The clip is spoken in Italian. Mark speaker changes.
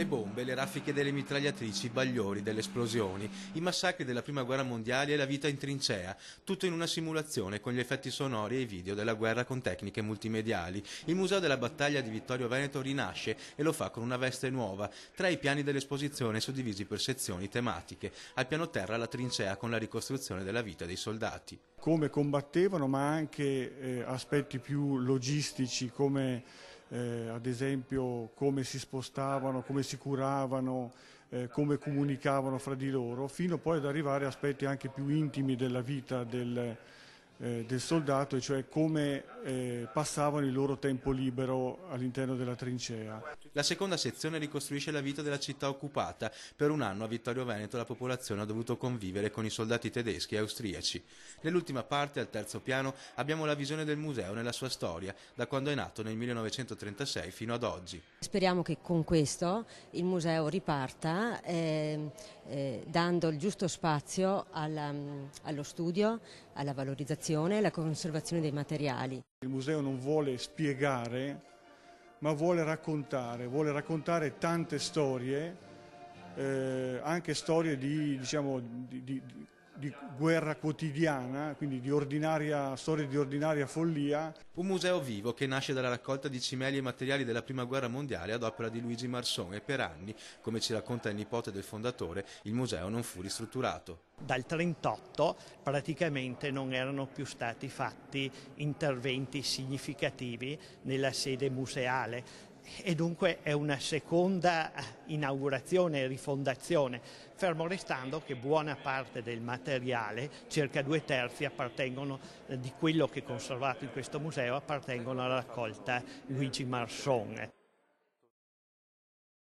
Speaker 1: Le bombe, le raffiche delle mitragliatrici, i bagliori delle esplosioni, i massacri della Prima Guerra Mondiale e la vita in trincea, tutto in una simulazione con gli effetti sonori e i video della guerra con tecniche multimediali. Il Museo della Battaglia di Vittorio Veneto rinasce e lo fa con una veste nuova. Tra i piani dell'esposizione suddivisi per sezioni tematiche. Al piano terra la trincea con la ricostruzione della vita dei soldati.
Speaker 2: Come combattevano, ma anche aspetti più logistici come ad esempio come si spostavano, come si curavano, come comunicavano fra di loro, fino poi ad arrivare a aspetti anche più intimi della vita del soldato, e cioè come passavano il loro tempo libero all'interno della trincea.
Speaker 1: La seconda sezione ricostruisce la vita della città occupata. Per un anno a Vittorio Veneto la popolazione ha dovuto convivere con i soldati tedeschi e austriaci. Nell'ultima parte, al terzo piano, abbiamo la visione del museo nella sua storia, da quando è nato nel 1936 fino ad oggi.
Speaker 3: Speriamo che con questo il museo riparta dando il giusto spazio allo studio, alla valorizzazione e alla conservazione dei materiali.
Speaker 2: Il museo non vuole spiegare, ma vuole raccontare tante storie, anche storie di guerra quotidiana, quindi storie di ordinaria follia.
Speaker 1: Un museo vivo che nasce dalla raccolta di cimeli e materiali della Prima Guerra Mondiale ad opera di Luigi Marson, e per anni, come ci racconta il nipote del fondatore, il museo non fu ristrutturato.
Speaker 4: Dal 1938 praticamente non erano più stati fatti interventi significativi nella sede museale e dunque è una seconda inaugurazione e rifondazione, fermo restando che buona parte del materiale, circa 2/3 appartengono di quello che è conservato in questo museo, appartengono alla raccolta Luigi Marson.